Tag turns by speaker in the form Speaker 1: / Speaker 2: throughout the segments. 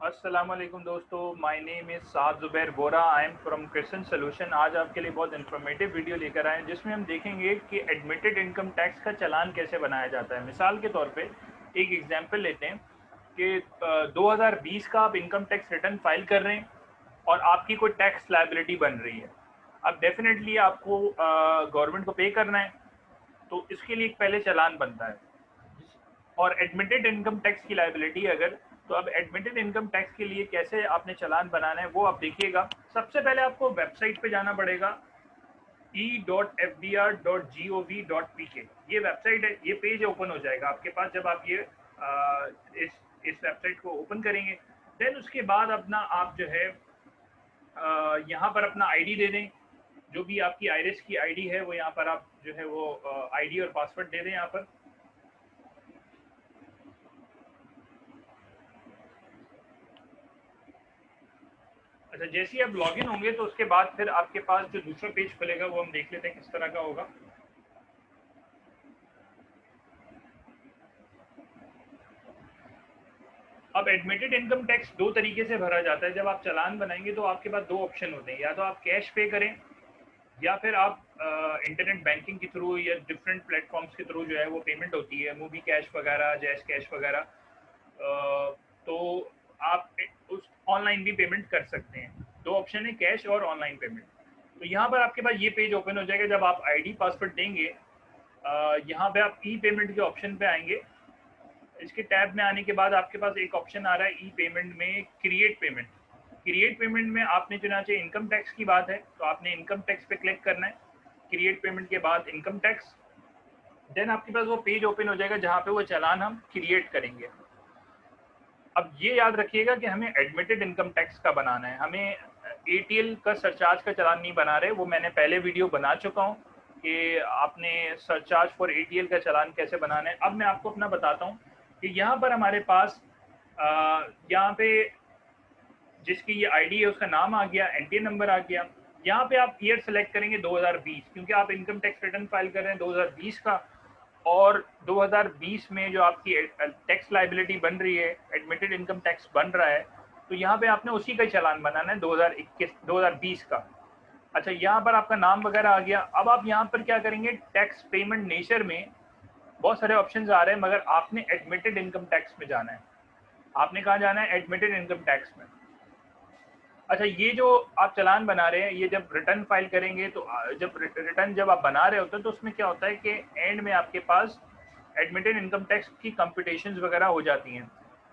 Speaker 1: अस्सलामुअलैकुम दोस्तों, my name is Saad Zubair Bora. I am from Krisan solution. आज आपके लिए बहुत इन्फॉर्मेटिव वीडियो लेकर आए हैं जिसमें हम देखेंगे कि एडमिटेड इनकम टैक्स का चालान कैसे बनाया जाता है। मिसाल के तौर पे एक एग्जांपल लेते हैं कि 2020 का आप इनकम टैक्स रिटर्न फाइल कर रहे हैं और आपकी कोई टैक्स लायबिलिटी बन रही है। अब डेफिनेटली आपको गवर्नमेंट को पे करना है, तो इसके लिए एक पहले चालान बनता है। और एडमिटेड इनकम टैक्स की लायबिलिटी अगर, तो अब एडमिटेड इनकम टैक्स के लिए कैसे आपने चालान बनाना है वो आप देखिएगा। सबसे पहले आपको वेबसाइट पे जाना पड़ेगा, e.fdr.gov.pk। ये वेबसाइट है, ये पेज ओपन हो जाएगा आपके पास जब आप ये इस वेबसाइट को ओपन करेंगे। देन उसके बाद अपना आप जो है यहाँ पर अपना आईडी दे दें। जो भी आपकी आईरिस की आईडी है वो यहाँ पर आप जो है वो आईडी और पासवर्ड दे दें यहाँ पर। अच्छा, जैसे ही आप लॉगिन होंगे तो उसके बाद फिर आपके पास जो दूसरा पेज खुलेगा वो हम देख लेते हैं किस तरह का होगा। अब एडमिटेड इनकम टैक्स दो तरीके से भरा जाता है। जब आप चालान बनाएंगे तो आपके पास दो ऑप्शन होते हैं, या तो आप कैश पे करें या फिर आप इंटरनेट बैंकिंग के थ्रू या डिफरेंट प्लेटफॉर्म्स के थ्रू जो है वो पेमेंट होती है, मूवी कैश वगैरह, जैस कैश वगैरह। तो आप उस ऑनलाइन भी पेमेंट कर सकते हैं। दो ऑप्शन है, कैश और ऑनलाइन पेमेंट। तो यहाँ पर आपके पास ये पेज ओपन हो जाएगा जब आप आईडी पासवर्ड देंगे। यहाँ पे आप ई पेमेंट के ऑप्शन पे आएंगे। इसके टैब में आने के बाद आपके पास एक ऑप्शन आ रहा है ई पेमेंट में, क्रिएट पेमेंट। क्रिएट पेमेंट में आपने चुना चाहिए इनकम टैक्स की बात है तो आपने इनकम टैक्स पे क्लिक करना है। क्रिएट पेमेंट के बाद इनकम टैक्स, देन आपके पास वो पेज ओपन हो जाएगा जहाँ पे वो चालान हम क्रिएट करेंगे। अब ये याद रखिएगा कि हमें एडमिटेड इनकम टैक्स का बनाना है, हमें एटीएल का सरचार्ज का चालान नहीं बना रहे। वो मैंने पहले वीडियो बना चुका हूँ कि आपने सरचार्ज फॉर एटीएल का चालान कैसे बनाना है। अब मैं आपको अपना बताता हूँ कि यहाँ पर हमारे पास यहाँ पे जिसकी ये आईडी है उसका नाम आ गया, एनटीएन नंबर आ गया। यहाँ पे आप ईयर सेलेक्ट करेंगे 2020, क्योंकि आप इनकम टैक्स रिटर्न फाइल कर रहे हैं 2020 का। और 2020 में जो आपकी टैक्स लाइबिलिटी बन रही है, एडमिटेड इनकम टैक्स बन रहा है, तो यहाँ पे आपने उसी का चालान बनाना है 2020 का। अच्छा, यहाँ पर आपका नाम वगैरह आ गया। अब आप यहाँ पर क्या करेंगे, टैक्स पेमेंट नेचर में बहुत सारे ऑप्शंस आ रहे हैं, मगर आपने एडमिटेड इनकम टैक्स में जाना है। आपने कहाँ जाना है, एडमिटेड इनकम टैक्स में। अच्छा, ये जो आप चालान बना रहे हैं, ये जब रिटर्न फाइल करेंगे तो जब रिटर्न जब आप बना रहे होते हैं तो उसमें क्या होता है कि एंड में आपके पास एडमिटेड इनकम टैक्स की कंप्यूटेशंस वगैरह हो जाती हैं।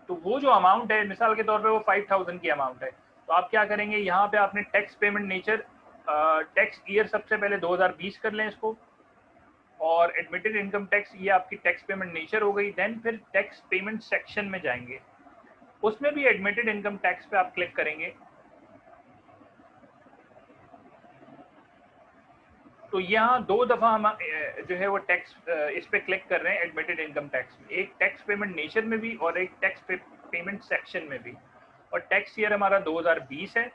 Speaker 1: तो वो जो अमाउंट है, मिसाल के तौर पे वो 5000 की अमाउंट है, तो आप क्या करेंगे, यहाँ पे आपने tax payment nature, tax year सबसे पहले 2020 कर लें इसको। और एडमिटेड इनकम टैक्स, ये आपकी टैक्स पेमेंट नेचर हो गई। देन फिर टैक्स पेमेंट सेक्शन में जाएंगे, उसमें भी एडमिटेड इनकम टैक्स पे आप क्लिक करेंगे। तो यहाँ दो दफ़ा हम जो है वो टैक्स इस पे क्लिक कर रहे हैं एडमिटेड इनकम टैक्स में, एक टैक्स पेमेंट नेचर में भी और एक टैक्स पेमेंट सेक्शन में भी। और टैक्स ईयर हमारा 2020 है।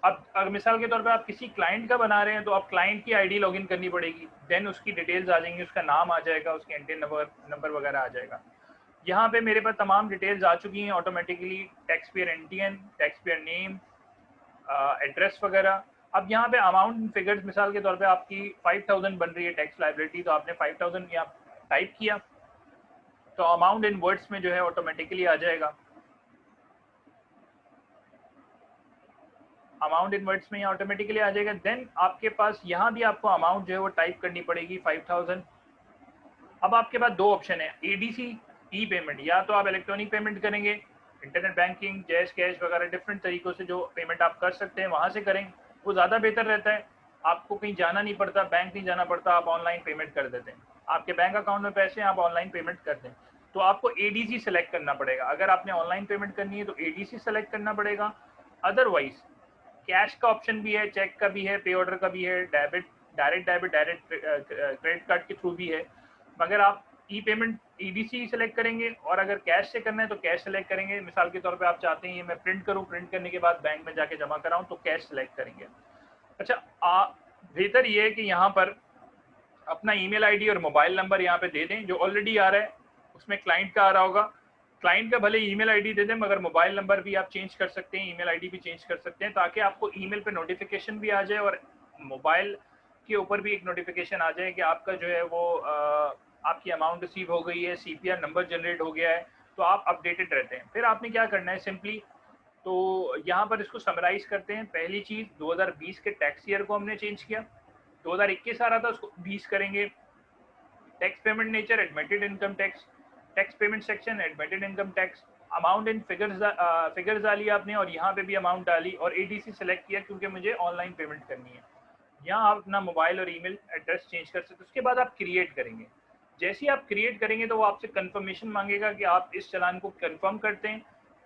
Speaker 1: अब अगर मिसाल के तौर पे आप किसी क्लाइंट का बना रहे हैं तो आप क्लाइंट की आईडी लॉगिन करनी पड़ेगी, देन उसकी डिटेल्स आ जाएंगी, उसका नाम आ जाएगा, उसके एंटीएन नंबर वगैरह आ जाएगा। यहाँ पे मेरे पास तमाम डिटेल्स आ चुकी हैं automatically, tax payer NTN, tax payer name, address वगैरह। अब यहाँ पे अमाउंट एंड फिगर्स, मिसाल के तौर पे आपकी 5000 बन रही है टैक्स लाइबिलिटी, तो आपने 5000 यहाँ टाइप किया तो अमाउंट इन वर्ड्स में जो है ऑटोमेटिकली आ जाएगा। अमाउंट इन वर्ड्स में यहाँ ऑटोमेटिकली आ जाएगा। देन आपके पास यहाँ भी आपको अमाउंट जो है वो टाइप करनी पड़ेगी, 5000। अब आपके पास दो ऑप्शन है, एडीसी, ई पेमेंट। या तो आप इलेक्ट्रॉनिक पेमेंट करेंगे, इंटरनेट बैंकिंग, जैस कैश वगैरह डिफरेंट तरीकों से जो पेमेंट आप कर सकते हैं वहाँ से करें, वो ज़्यादा बेहतर रहता है। आपको कहीं जाना नहीं पड़ता, बैंक नहीं जाना पड़ता, आप ऑनलाइन पेमेंट कर देते हैं। आपके बैंक अकाउंट में पैसे हैं, आप ऑनलाइन पेमेंट कर दें। तो आपको एडीसी सेलेक्ट करना पड़ेगा। अगर आपने ऑनलाइन पेमेंट करनी है तो एडीसी सेलेक्ट करना पड़ेगा। अदरवाइज कैश का ऑप्शन भी है, चेक का भी है, पे ऑर्डर का भी है, direct debit, direct credit card के थ्रू भी है। मगर आप ई पेमेंट ईडीसी सेलेक्ट करेंगे, और अगर कैश से करना है तो कैश सेलेक्ट करेंगे। मिसाल के तौर पे आप चाहते हैं ये मैं प्रिंट करूं, प्रिंट करने के बाद बैंक में जाके जमा कराऊं, तो कैश सेलेक्ट करेंगे। अच्छा, बेहतर ये है कि यहाँ पर अपना ईमेल आईडी और मोबाइल नंबर यहाँ पे दे दें जो ऑलरेडी आ रहा है, उसमें क्लाइंट का आ रहा होगा। क्लाइंट का भले ईमेल आईडी दे दें, मगर मोबाइल नंबर भी आप चेंज कर सकते हैं, ईमेल आईडी भी चेंज कर सकते हैं, ताकि आपको ईमेल पे नोटिफिकेशन भी आ जाए और मोबाइल के ऊपर भी एक नोटिफिकेशन आ जाए कि आपका जो है वो आपकी अमाउंट रिसीव हो गई है, सीपीआर नंबर जनरेट हो गया है, तो आप अपडेटेड रहते हैं। फिर आपने क्या करना है सिंपली, तो यहाँ पर इसको समराइज करते हैं। पहली चीज़, 2020 के टैक्स ईयर को हमने चेंज किया, 2021 आ रहा था उसको 20 करेंगे। Tax payment nature admitted income tax, tax payment section admitted income tax, amount in figures डाली आपने और यहाँ पे भी अमाउंट डाली और एडीसी सेलेक्ट किया क्योंकि मुझे ऑनलाइन पेमेंट करनी है। यहाँ आप अपना मोबाइल और ईमेल एड्रेस चेंज कर सकते हैं। उसके बाद आप क्रिएट करेंगे। जैसे ही आप क्रिएट करेंगे तो वो आपसे कंफर्मेशन मांगेगा कि आप इस चालान को कंफर्म करते हैं।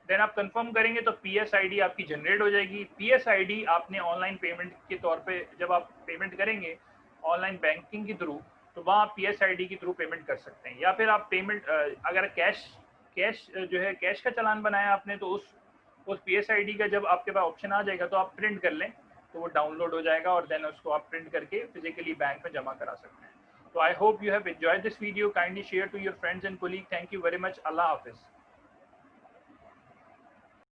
Speaker 1: देन आप कंफर्म करेंगे तो पीएस आईडी आपकी जनरेट हो जाएगी। पीएस आईडी आपने ऑनलाइन पेमेंट के तौर पे जब आप पेमेंट करेंगे ऑनलाइन बैंकिंग के थ्रू, तो वहाँ आप पीएस आईडी के थ्रू पेमेंट कर सकते हैं। या फिर आप पेमेंट अगर कैश जो है कैश का चालान बनाया आपने, तो उस पीएस आईडी का जब आपके पास ऑप्शन आ जाएगा तो आप प्रिंट कर लें, तो वो डाउनलोड हो जाएगा और देन उसको आप प्रिंट करके फिजिकली बैंक में जमा करा सकते हैं। तो I hope you have enjoyed this video. Kindly share to your friends and colleague. Thank you very much. अल्लाह हाफिज़।